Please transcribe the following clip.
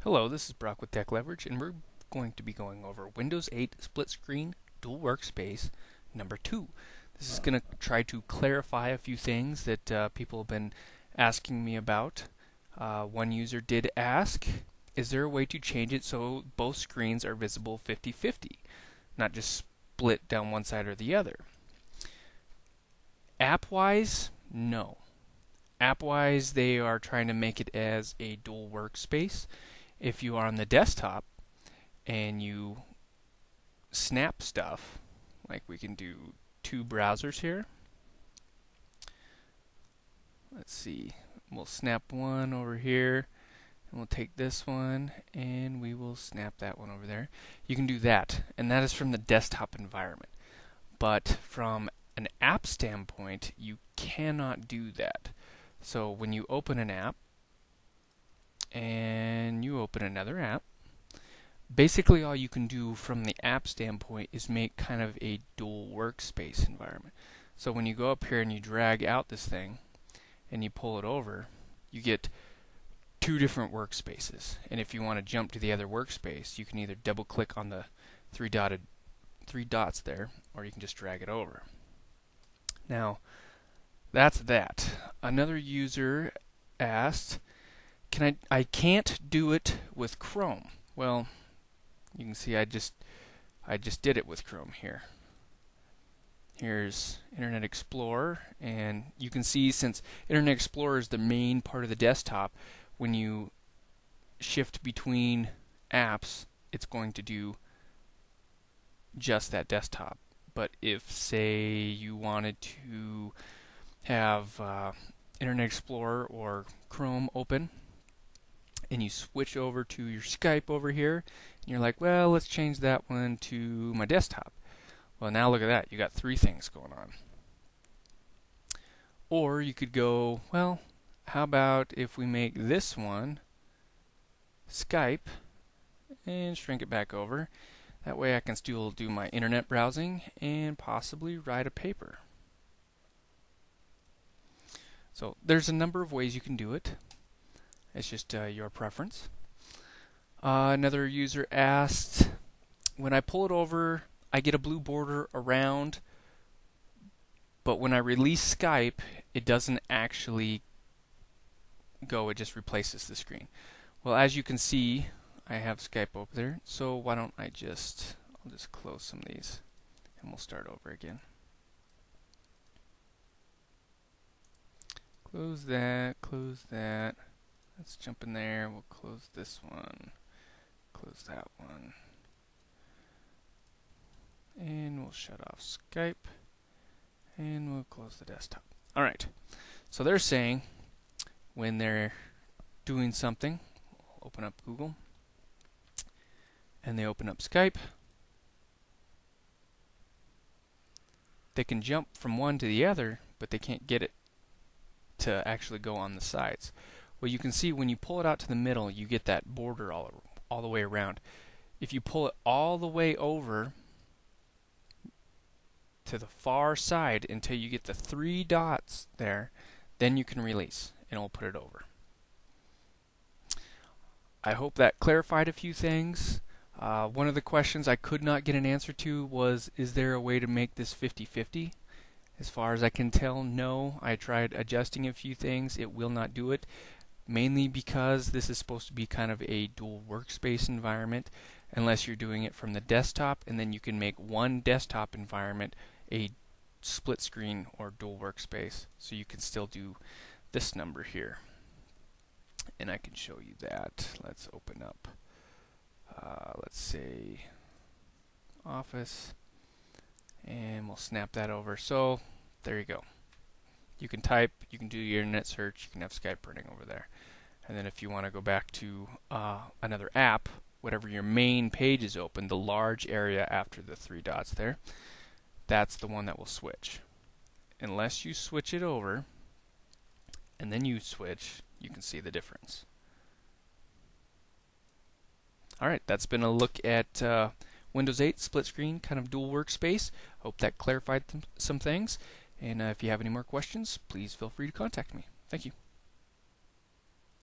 Hello, this is Brock with Tech Leverage, and we're going to be going over Windows 8 Split Screen Dual Workspace number 2. This is going to try to clarify a few things that people have been asking me about. One user did ask, is there a way to change it so both screens are visible 50-50, not just split down one side or the other? App-wise, no. App-wise, they are trying to make it as a dual workspace. If you are on the desktop and you snap stuff, like we can do two browsers here. Let's see, we'll snap one over here, and we'll take this one, and we will snap that one over there. You can do that, and that is from the desktop environment. But from an app standpoint, you cannot do that. So when you open an app, and you open another app, basically all you can do from the app standpoint is make kind of a dual workspace environment. So when you go up here and you drag out this thing and you pull it over, you get two different workspaces. And if you want to jump to the other workspace, you can either double click on the three dots there, or you can just drag it over. Now, that's that. Another user asked, I can't do it with Chrome. Well, you can see I just did it with Chrome here. Here's Internet Explorer, and you can see since Internet Explorer is the main part of the desktop, when you shift between apps, it's going to do just that desktop. But if, say, you wanted to have Internet Explorer or Chrome open, and you switch over to your Skype over here, and you're like, well, let's change that one to my desktop. Well, now look at that. You got three things going on. Or you could go, well, how about if we make this one Skype and shrink it back over. That way I can still do my internet browsing and possibly write a paper. So there's a number of ways you can do it. It's just your preference. Another user asked, when I pull it over, I get a blue border around, but when I release Skype, it doesn't actually go, it just replaces the screen. Well, as you can see, I have Skype over there, so why don't I'll just close some of these, and we'll start over again. Close that, close that. Let's jump in there. We'll close this one, close that one, and we'll shut off Skype, and we'll close the desktop. Alright, so they're saying when they're doing something, we'll open up Google, and they open up Skype, they can jump from one to the other, but they can't get it to actually go on the sides. Well, you can see when you pull it out to the middle, you get that border all the way around. If you pull it all the way over to the far side until you get the three dots there, then you can release, and it'll put it over. I hope that clarified a few things. One of the questions I could not get an answer to was, is there a way to make this 50-50? As far as I can tell, no. I tried adjusting a few things. It will not do it. Mainly because this is supposed to be kind of a dual workspace environment, unless you're doing it from the desktop, and then you can make one desktop environment a split screen or dual workspace. So you can still do this number here. And I can show you that. Let's open up, let's say, Office, and we'll snap that over. So there you go. You can type, you can do your internet search, you can have Skype running over there. And then if you want to go back to another app, whatever your main page is open, the large area after the three dots there, that's the one that will switch. Unless you switch it over, and then you switch, you can see the difference. Alright, that's been a look at Windows 8 split screen kind of dual workspace. Hope that clarified some things. And if you have any more questions, please feel free to contact me. Thank you.